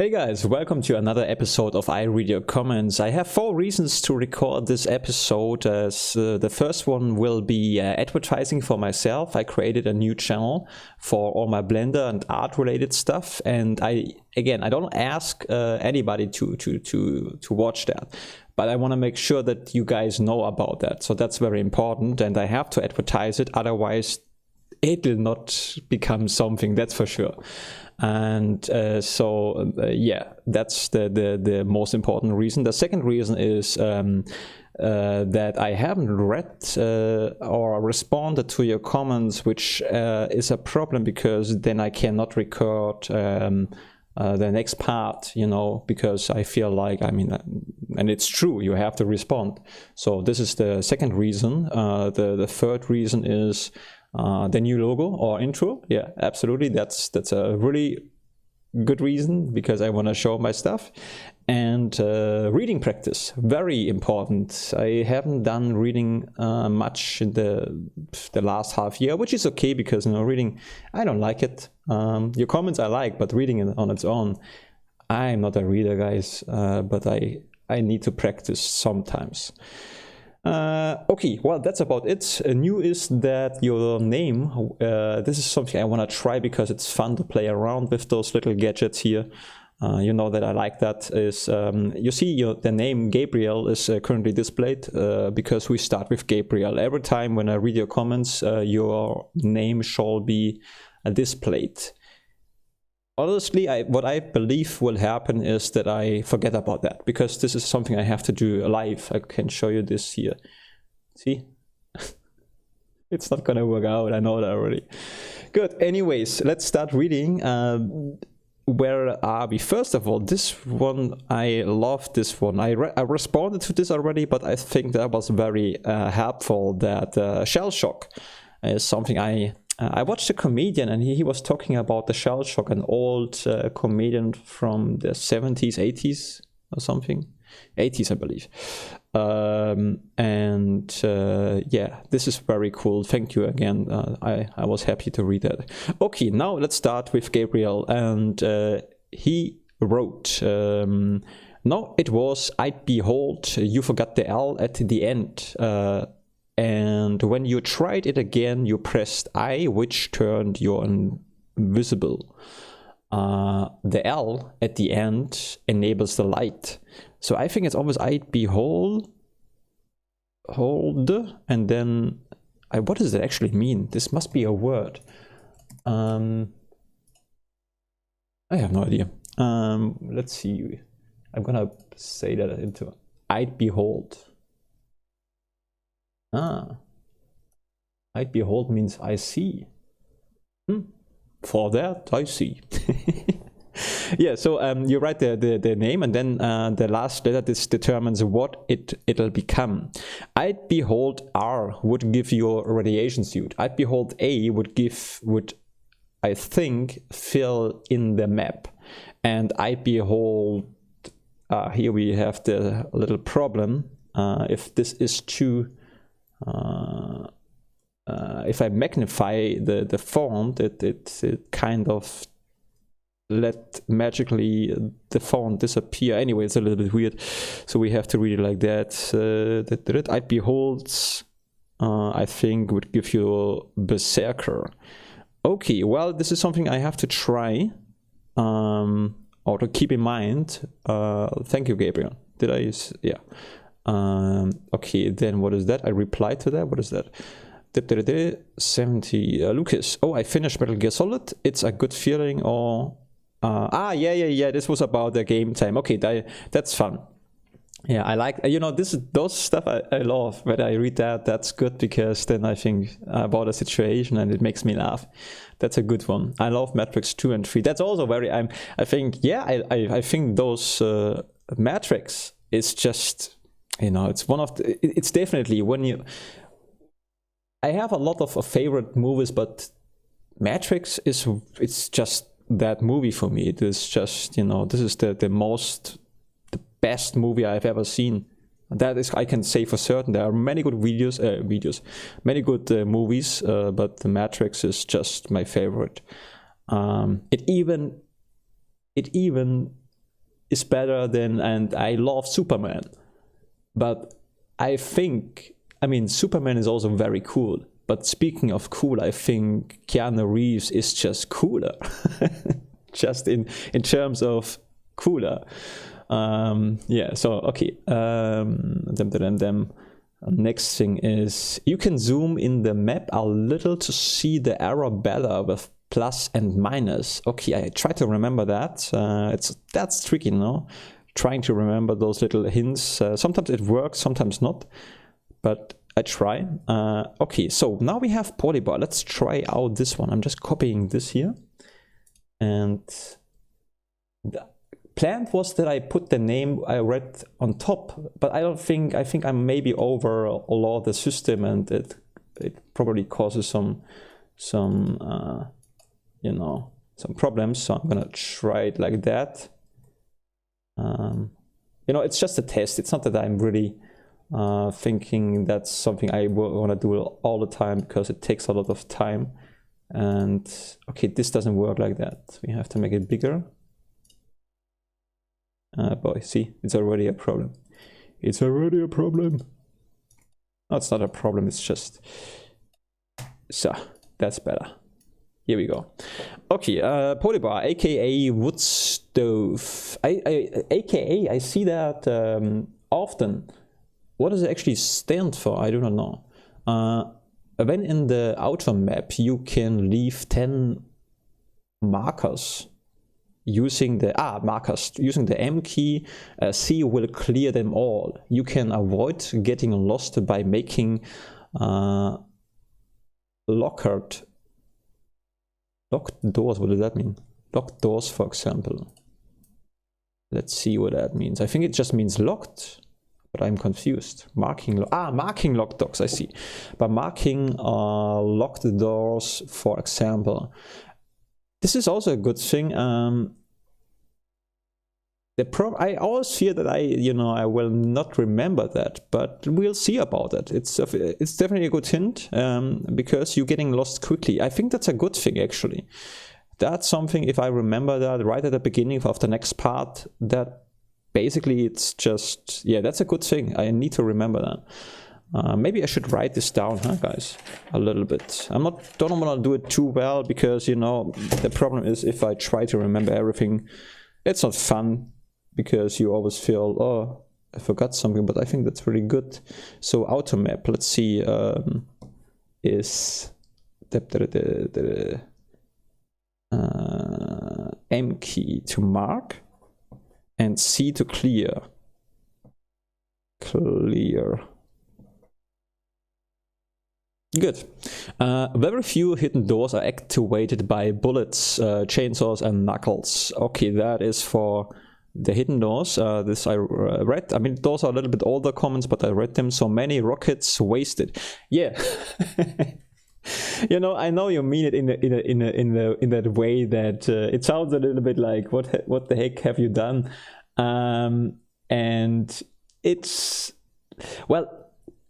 Hey guys, welcome to another episode of I Read Your Comments. I have 4 reasons to record this episode. The first one will be advertising for myself. I created a new channel for all my Blender and art related stuff, and I don't ask anybody to watch that, but I want to make sure that you guys know about that. So that's very important, and I have to advertise it, otherwise it will not become something, that's for sure. And yeah, that's the most important reason. The second reason is that I haven't read or responded to your comments, which is a problem, because then I cannot record the next part, you know, because I feel like, and it's true, you have to respond. So this is the second reason. The third reason is the new logo or intro. Yeah, absolutely, that's a really good reason, because I want to show my stuff. And reading practice, very important. I haven't done reading much in the last half year, which is okay, because, you know, reading, I don't like it. Your comments I like, but reading it on its own, I'm not a reader, guys, but I need to practice sometimes. Okay, well, that's about it. New is that your name, this is something I want to try, because it's fun to play around with those little gadgets here. You know that I like that. Is you see the name Gabriel is currently displayed because we start with Gabriel. Every time when I read your comments, your name shall be displayed. Honestly, what I believe will happen is that I forget about that, because this is something I have to do live. I can show you this here. See? It's not gonna work out, I know that already. Good, anyways, let's start reading. Where are we? First of all, this one, I love this one. I responded to this already, but I think that was very helpful. That shell shock is something I watched a comedian, and he was talking about the shell shock, an old comedian from the 70s, 80s or something. 80s, I believe. Yeah, this is very cool. Thank you again. I was happy to read that. Okay, now let's start with Gabriel. And he wrote, no, it was, I'd behold, you forgot the L at the end. And when you tried it again, you pressed I, which turned you invisible. The L at the end enables the light. So I think it's always I'd behold, and then what does it actually mean? This must be a word. I have no idea. Let's see. I'm gonna say that into I'd behold. I'd behold means I see. For that, I see. Yeah, so you write the name, and then the last letter, this determines what it'll become. I'd behold R would give you a radiation suit. I'd behold A would I think fill in the map. And I'd behold, here we have the little problem. If this is too if I magnify the font, it kind of let magically the font disappear. Anyway, it's a little bit weird, so we have to read it like that. I'd beholds, I think, would give you Berserker. Okay, well, this is something I have to try, or to keep in mind. Thank you, Gabriel. Did I? Yeah. Okay, then what is that? I replied to that. What is that? 70 Lucas. Oh, I finished Metal Gear Solid. It's a good feeling. Or yeah. This was about the game time. Okay, that's fun. Yeah, I like, you know, those stuff I love. When I read that, that's good, because then I think about a situation and it makes me laugh. That's a good one. I love Matrix 2 and 3. That's also very. I think, yeah, I think those Matrix is just, you know, it's one of the, it's definitely when you. I have a lot of favorite movies, but Matrix it's just that movie for me. It is just, you know, this is the best movie I've ever seen. That is, I can say for certain. There are many good many good movies, but The Matrix is just my favorite. It even is better than, and I love Superman. But I think, I mean, Superman is also very cool. But speaking of cool, I think Keanu Reeves is just cooler. Just in terms of cooler. Yeah, so, okay. Next thing is, you can zoom in the map a little to see the error better with plus and minus. Okay, I try to remember that. That's tricky, no? Trying to remember those little hints. Sometimes it works, sometimes not. But I try. Okay, so now we have Poeleabois. Let's try out this one. I'm just copying this here. And the plan was that I put the name I read on top, but I think I'm maybe overload the system, and it probably causes some you know, some problems. So I'm gonna try it like that. You know, it's just a test. It's not that I'm really thinking that's something I want to do all the time, because it takes a lot of time. And okay, this doesn't work like that. We have to make it bigger. Boy, see, it's already a problem. It's already a problem. No, it's not a problem, it's just... So, that's better. Here we go. Okay, Poeleabois AKA woodstove. AKA, I see that often. What does it actually stand for? I do not know. When in the outer map you can leave 10 markers using the using the M key, C will clear them all. You can avoid getting lost by making locked doors. What does that mean? Locked doors, for example. Let's see what that means. I think it just means locked, but I'm confused. Marking locked doors, I see. By marking locked doors, for example. This is also a good thing. I always fear that I will not remember that, but we'll see about it. It's definitely a good hint, because you're getting lost quickly. I think that's a good thing, actually. That's something, if I remember that right at the beginning of the next part, that basically it's just, yeah, that's a good thing. I need to remember that. Maybe I should write this down, huh, guys? A little bit. Don't want to do it too well, because, you know, the problem is if I try to remember everything, it's not fun, because you always feel, oh, I forgot something, but I think that's really good. So outer map, let's see, is the M key to mark and C to clear. Good. Very few hidden doors are activated by bullets, chainsaws and knuckles. Okay, that is for the hidden doors. This I read. I mean, those are a little bit older comments, but I read them. So many rockets wasted. Yeah. You know, I know you mean it in that way that it sounds a little bit like what the heck have you done? And it's, well,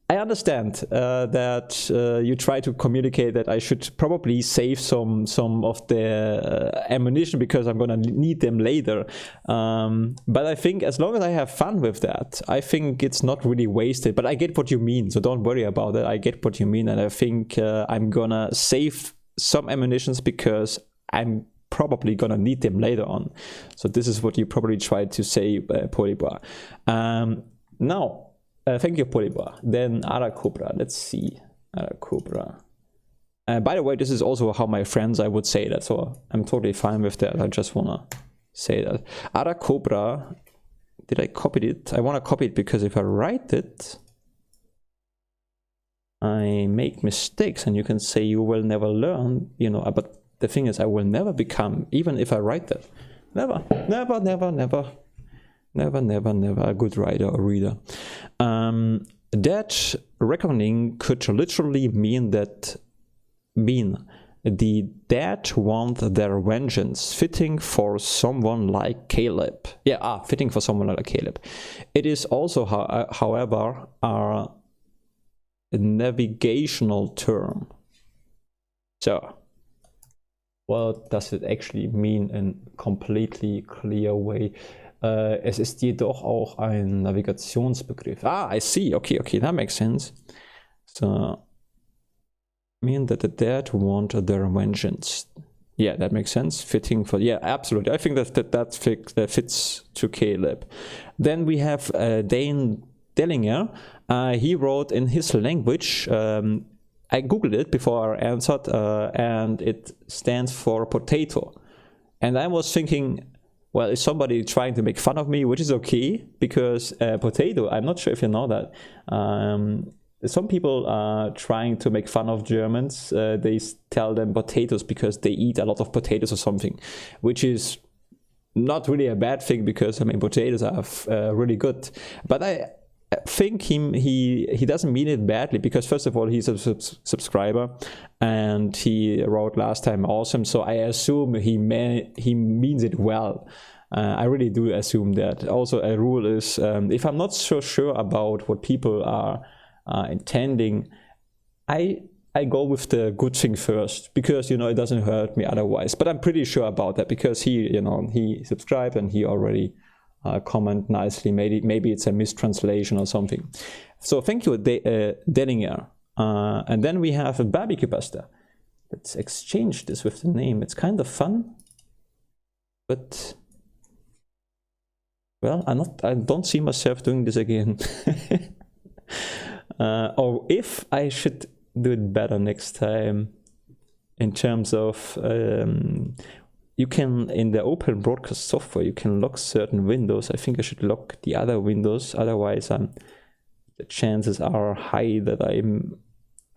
I understand that you try to communicate that I should probably save some of the ammunition, because I'm gonna need them later. But I think as long as I have fun with that, I think it's not really wasted. But I get what you mean, so don't worry about it. I get what you mean, and I think I'm gonna save some ammunitions, because I'm probably gonna need them later on. So this is what you probably tried to say, Poeleabois. Now. Thank you, Poeleabois. Then ArachCobra. Let's see. ArachCobra. By the way, this is also how my friends, I would say that. So I'm totally fine with that. I just want to say that. ArachCobra. Did I copy it? I want to copy it, because if I write it, I make mistakes. And you can say you will never learn, you know. But the thing is, I will never become, even if I write that. Never, never, never, never. Never, never, never a good writer or reader. That reckoning could literally mean the dead want their vengeance, fitting for someone like Caleb. Yeah, fitting for someone like Caleb. It is also, however, a navigational term. So, what does it actually mean in a completely clear way? Es ist jedoch auch ein Navigationsbegriff. Ah, I see. Okay, that makes sense. So, mean that the dead want their vengeance. Yeah, that makes sense. Fitting for, yeah, absolutely. I think that fits to Caleb. Then we have DainDellinger. He wrote in his language. I googled it before I answered, and it stands for potato. And I was thinking, well, is somebody trying to make fun of me, which is okay, because potato, I'm not sure if you know that. Some people are trying to make fun of Germans. They tell them potatoes because they eat a lot of potatoes or something, which is not really a bad thing, because I mean potatoes are really good. But I think he doesn't mean it badly, because first of all, he's a subscriber and he wrote last time awesome, so I assume he means it well. I really do assume that. Also, a rule is if I'm not so sure about what people are intending, I go with the good thing first, because it doesn't hurt me otherwise. But I'm pretty sure about that, because he subscribed and he already comment nicely. Maybe it's a mistranslation or something. So thank you, Dellinger. And then we have a barbecue pasta. Let's exchange this with the name. It's kind of fun, but well, I don't see myself doing this again. Or if I should do it better next time, in terms of you can, in the open broadcast software, you can lock certain windows. I think I should lock the other windows, otherwise the chances are high that I'm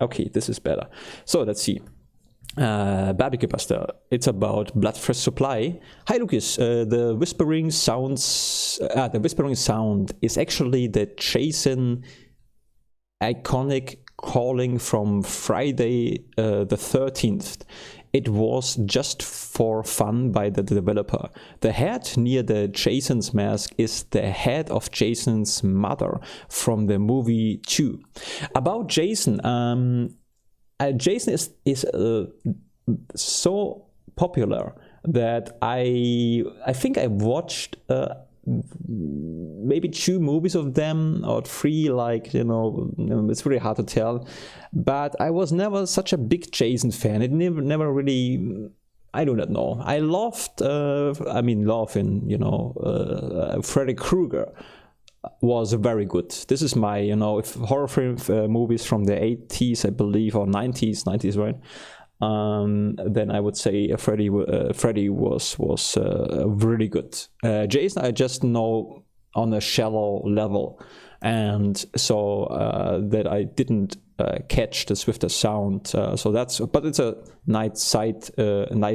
okay. This is better. So let's see. Barbecue pasta. It's about blood-fresh supply. Hi Lucas. The whispering sounds. The whispering sound is actually the Jason iconic calling from Friday the 13th. It was just for fun by the developer. The head near the Jason's mask is the head of Jason's mother from the movie 2. About Jason, Jason is so popular that I think I watched maybe 2 movies of them, or 3, it's really hard to tell. But I was never such a big Jason fan. It never really, I do not know. I loved, Freddy Krueger was very good. This is my, if horror film movies from the 80s, I believe, or 90s, right? Then I would say Freddy was really good. Jason, I just know on a shallow level, and so that I didn't catch this with the sound. But it's a nice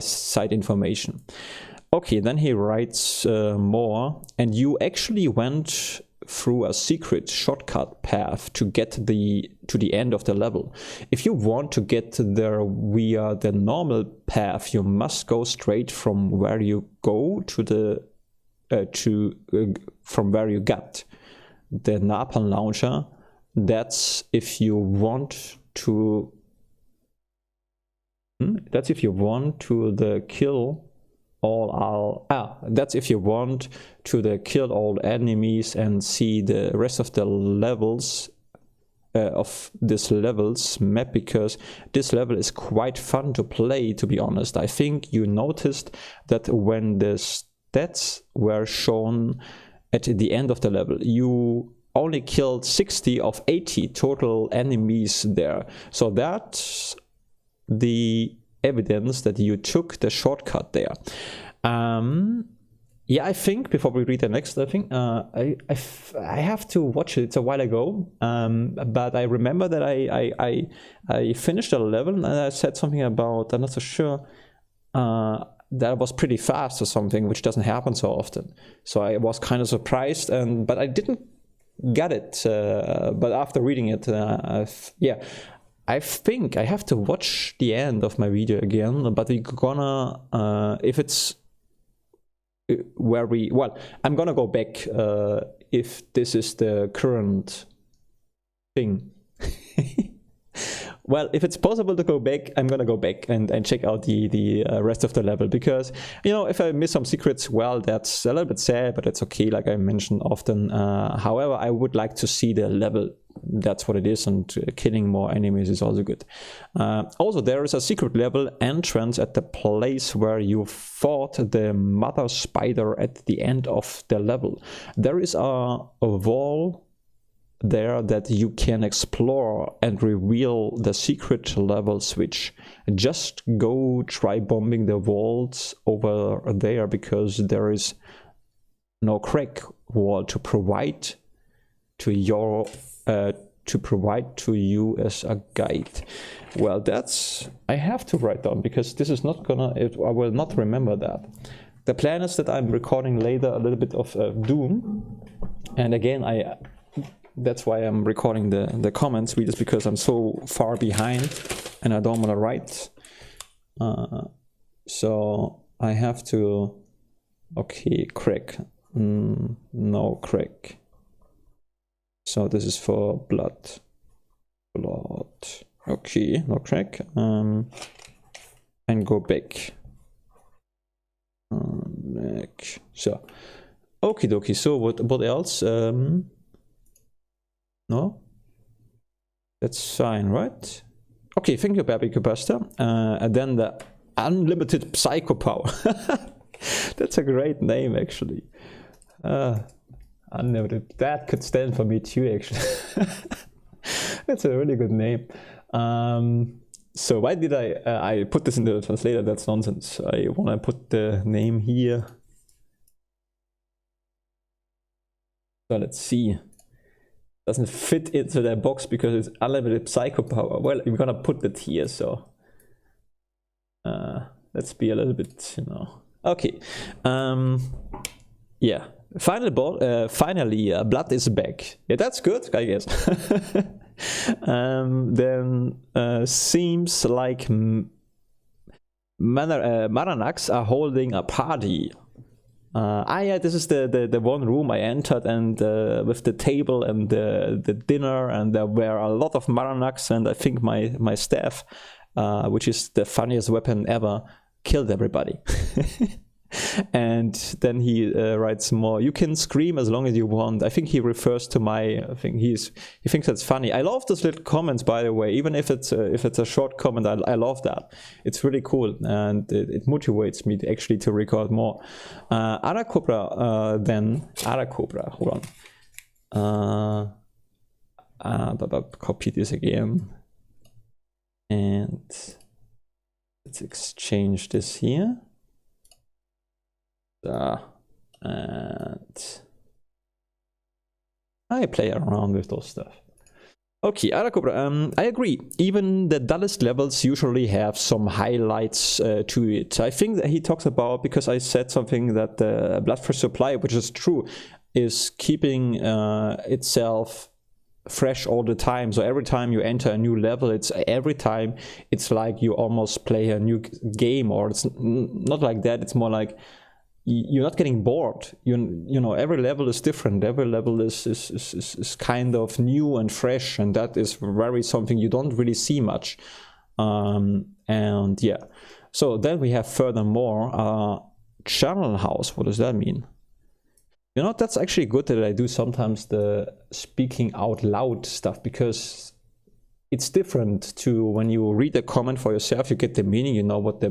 side information. Okay, then he writes more, and you actually went through a secret shortcut path to get to the end of the level. If you want to get there via the normal path, you must go straight from where you go from where you got the napalm launcher. That's if you want to. That's if you want to kill all enemies and see the rest of the levels of this level's map, because this level is quite fun to play, to be honest. I think you noticed that when the stats were shown at the end of the level, you only killed 60 of 80 total enemies there. So that's the evidence that you took the shortcut there. Yeah, I think before we read the next, I have to watch it. It's a while ago, but I remember that I finished a level and I said something about, I'm not so sure, that was pretty fast or something, which doesn't happen so often. So I was kind of surprised, but I didn't get it. But after reading it, I think I have to watch the end of my video again, but we're gonna, if it's I'm gonna go back if this is the current thing. well, if it's possible to go back, I'm gonna go back and check out the rest of the level, because, you know, if I miss some secrets, well, that's a little bit sad, but it's okay, like I mentioned often. However, I would like to see the level. That's what it is, and killing more enemies is also good. Also, there is a secret level entrance at the place where you fought the mother spider at the end of the level. There is a wall there that you can explore and reveal the secret level switch. Just go try bombing the walls over there, because there is no crack wall to provide to your to you as a guide. Well, that's, I have to write down, because this is not gonna, I will not remember that. The plan is that I'm recording later a little bit of Doom, and again, that's why I'm recording the comments, just because I'm so far behind and I don't want to write. So I have to, okay, crack, no crack. So this is for blood, okay, no crack, and go back, so, okie dokie. So what else? No? That's fine, right? Okay, thank you, Barbecue Buster. And then the unlimited psycho power. That's a great name, actually. Unlimited. That could stand for me too, actually. That's a really good name. So why did I put this in the translator? That's nonsense. I want to put the name here. So let's see. Doesn't fit into the box because it's unlimited psycho power. Well, we're gonna put it here, so let's be a little bit, you know. Okay, yeah. Finally, blood is back. Yeah, that's good, I guess. Then seems like Maranax are holding a party. Yeah, this is the one room I entered, and with the table and the dinner, and there were a lot of Maranax, and I think my staff, which is the funniest weapon ever, killed everybody. And then he writes more, you can scream as long as you want. I think he refers to my, I think he thinks that's funny. I love those little comments, by the way. Even if it's a short comment, I love that. It's really cool, and it motivates me actually to record more. ArachCobra, then ArachCobra, hold on. Copy this again, and let's exchange this here. And I play around with those stuff. Okay, ArachCobra, I agree. Even the dullest levels usually have some highlights to it. I think that he talks about, because I said something that the Bloodthirst supply, which is true, is keeping itself fresh all the time. So every time you enter a new level, it's like you almost play a new game, or it's not like that. It's more like you're not getting bored. You know, every level is different. Every level is kind of new and fresh, and that is very something you don't really see much. And yeah, so then we have furthermore channel house. What does that mean? You know, that's actually good that I do sometimes the speaking out loud stuff, because it's different to when you read a comment for yourself. You get the meaning, you know what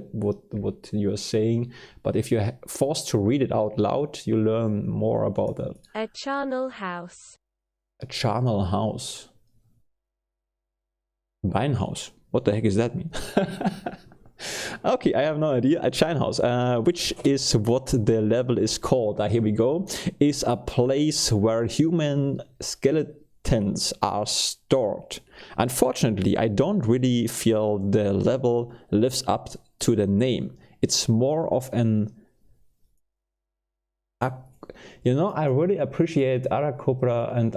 you are saying, but if you're forced to read it out loud, you learn more about that. A channel house. A channel house. Beinhaus. What the heck does that mean? Okay, I have no idea. A channel house, which is what the level is called. Here we go. Is a place where human skeletons are stored. Unfortunately, I don't really feel the level lives up to the name. It's more of an, you know, I really appreciate ArachCobra, and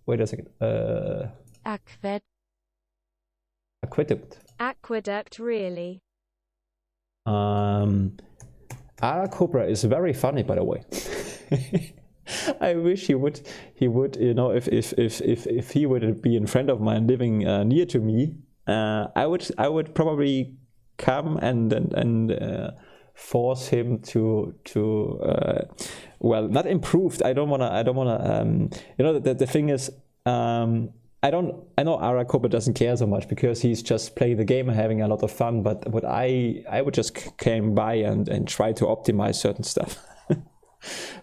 wait a second. Aqueduct, really. ArachCobra is very funny, by the way. I wish he would, you know, if he would be in front of mine living near to me, I would probably come and force him to well, not improved. I don't wanna the thing is, I know ArachCobra doesn't care so much because he's just playing the game and having a lot of fun, but what I would just came by and try to optimize certain stuff.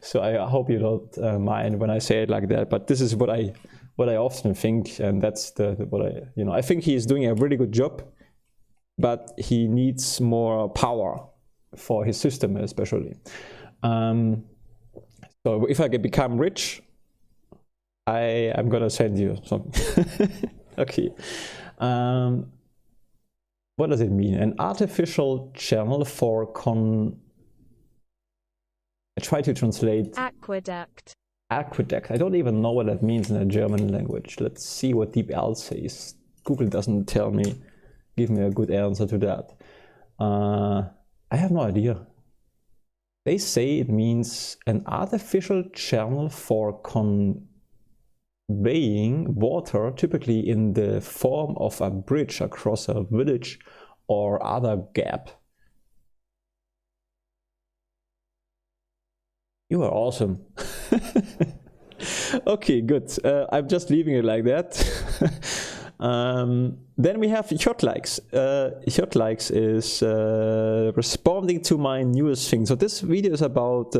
So I hope you don't mind when I say it like that, but this is what I often think, and that's what I think he's doing a really good job, but he needs more power for his system especially. So if I can become rich, I'm gonna send you something. Okay. What does it mean? An artificial channel for I try to translate Aqueduct. Aqueduct. I don't even know what that means in a German language. Let's see what DeepL says. Google doesn't give me a good answer to that. I have no idea. They say it means an artificial channel for conveying water, typically in the form of a bridge across a village or other gap. You are awesome. Okay, good. I'm just leaving it like that. Then we have Kjotleik. Kjotleik is responding to my newest thing. So this video is about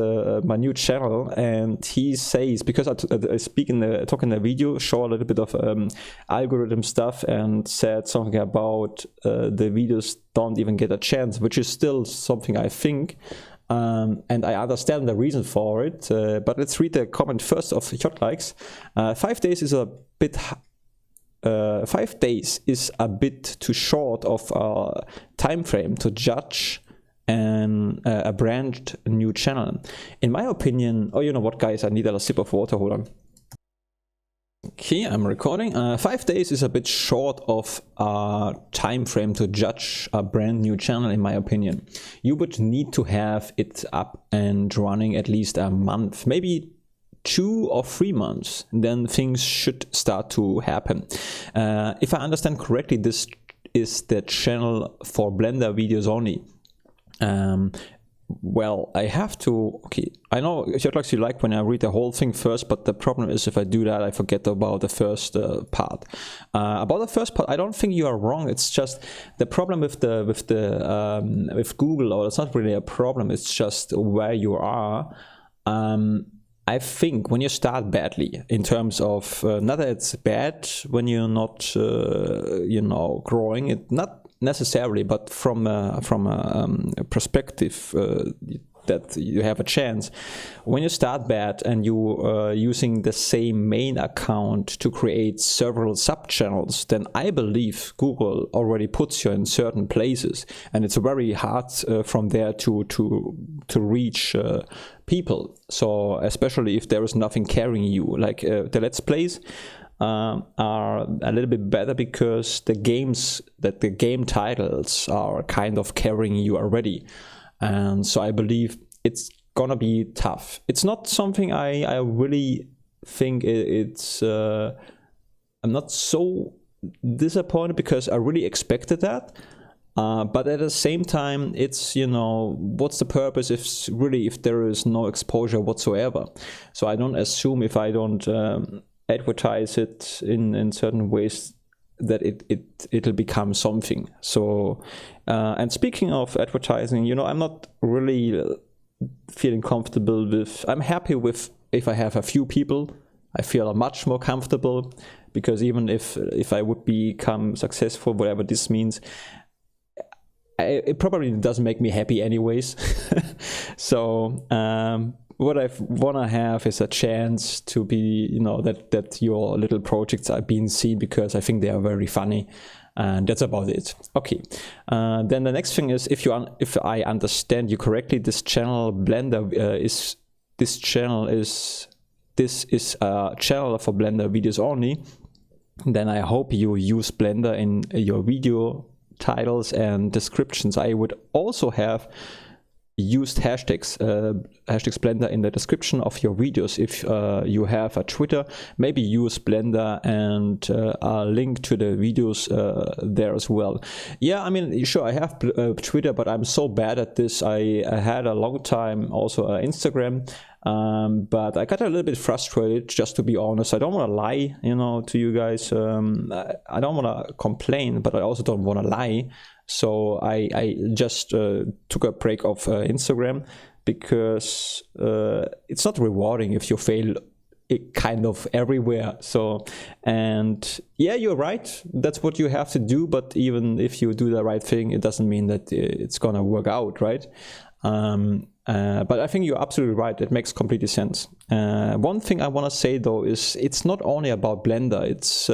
my new channel, and he says, because I talk in the video, show a little bit of algorithm stuff, and said something about the videos don't even get a chance, which is still something I think. And I understand the reason for it, but let's read the comment first of Kjotleik. 5 days is a bit 5 days is a bit too short of a time frame to judge a brand new channel. In my opinion, oh, you know what, guys, I need a sip of water. Hold on. Okay, I'm recording. 5 days is a bit short of a time frame to judge a brand new channel, in my opinion. You would need to have it up and running at least a month, maybe 2 or 3 months, then things should start to happen. If I understand correctly, this is the channel for Blender videos only. Well, I have to, okay, I know Kjotleik, you like when I read the whole thing first, but the problem is if I do that, I forget about the first part. About the first part, I don't think you are wrong. It's just the problem with Google, or it's not really a problem, it's just where you are. I think when you start badly, in terms of, not that it's bad when you're not, growing, it not necessarily, but from a perspective that you have a chance. When you start bad and you using the same main account to create several sub-channels, then I believe Google already puts you in certain places, and it's very hard from there to reach people. So especially if there is nothing carrying you, like the Let's Plays are a little bit better because the game titles are kind of carrying you already, and so I believe it's gonna be tough. It's not something I really think it's I'm not so disappointed because I really expected that, but at the same time, it's, what's the purpose if there is no exposure whatsoever? So I don't assume if I don't advertise it in certain ways that it'll become something. So and speaking of advertising, I'm not really feeling comfortable with, I'm happy with if I have a few people. I feel much more comfortable, because even if I would become successful, whatever this means, it probably doesn't make me happy anyways. So what I want to have is a chance to be, that your little projects are being seen, because I think they are very funny, and that's about it. Okay, then the next thing is, if I understand you correctly, this channel Blender is a channel for Blender videos only. Then I hope you use Blender in your video titles and descriptions. I would also have used hashtags Blender in the description of your videos. If you have a Twitter, maybe use Blender and a link to the videos there as well. Yeah, I mean, sure, I have Twitter, but I'm so bad at this. I had a long time also Instagram, but I got a little bit frustrated, just to be honest. I don't want to lie, you know, to you guys. I don't want to complain, but I also don't want to lie. So I just took a break of Instagram, because it's not rewarding if you fail kind of everywhere. So, and yeah, you're right, that's what you have to do, but even if you do the right thing, it doesn't mean that it's gonna work out, right? But I think you're absolutely right, it makes completely sense. One thing I want to say though is it's not only about Blender, it's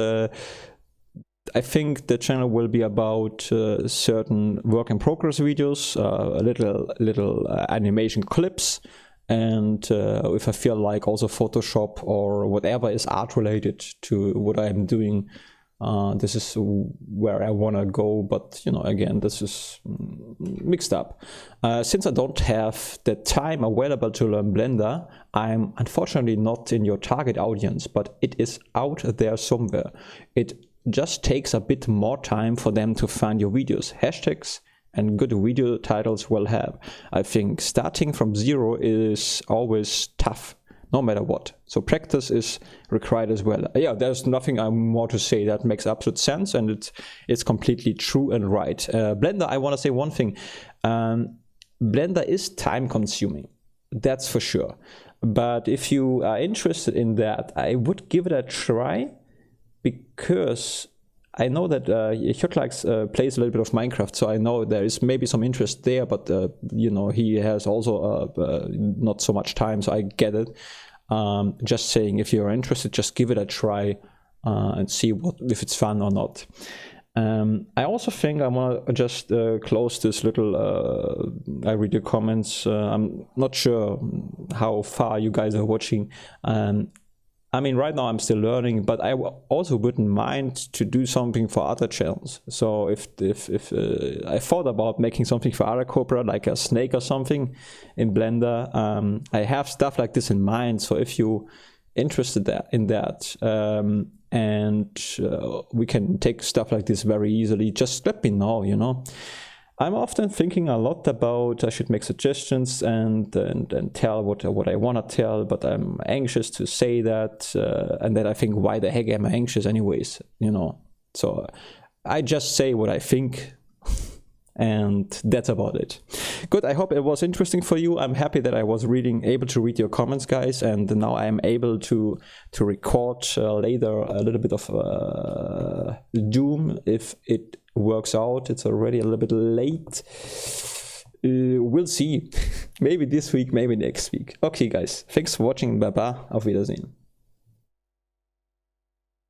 I think the channel will be about certain work in progress videos, little animation clips, and if I feel like also Photoshop or whatever is art related to what I'm doing, this is where I want to go. But you know, again, this is mixed up. Since I don't have the time available to learn Blender, I'm unfortunately not in your target audience, but it is out there somewhere. It just takes a bit more time for them to find your videos. Hashtags and good video titles will help. I think starting from zero is always tough, no matter what. So practice is required as well. Yeah, there's nothing more to say. That makes absolute sense, and it's completely true and right. Blender, I want to say one thing. Blender is time consuming, that's for sure. But if you are interested in that, I would give it a try, because I know that Kjotleik plays a little bit of Minecraft, so I know there is maybe some interest there, but you know, he has also not so much time, so I get it. Just saying, if you're interested, just give it a try and see if it's fun or not. I also think I want to just close this little, I read your comments. I'm not sure how far you guys are watching. I mean, right now I'm still learning, but I also wouldn't mind to do something for other channels. So if I thought about making something for ArachCobra, like a snake or something in Blender, I have stuff like this in mind. So if you're interested in that, and we can take stuff like this very easily, just let me know, you know. I'm often thinking a lot about I should make suggestions and tell what I want to tell, but I'm anxious to say that, and then I think, why the heck am I anxious anyways, you know? So I just say what I think, and that's about it. Good, I hope it was interesting for you. I'm happy that I was able to read your comments, guys, and now I'm able to record later a little bit of Doom if it works out. It's already a little bit late. We'll see. Maybe this week, maybe next week. Okay, guys, thanks for watching. Bye bye. Auf Wiedersehen.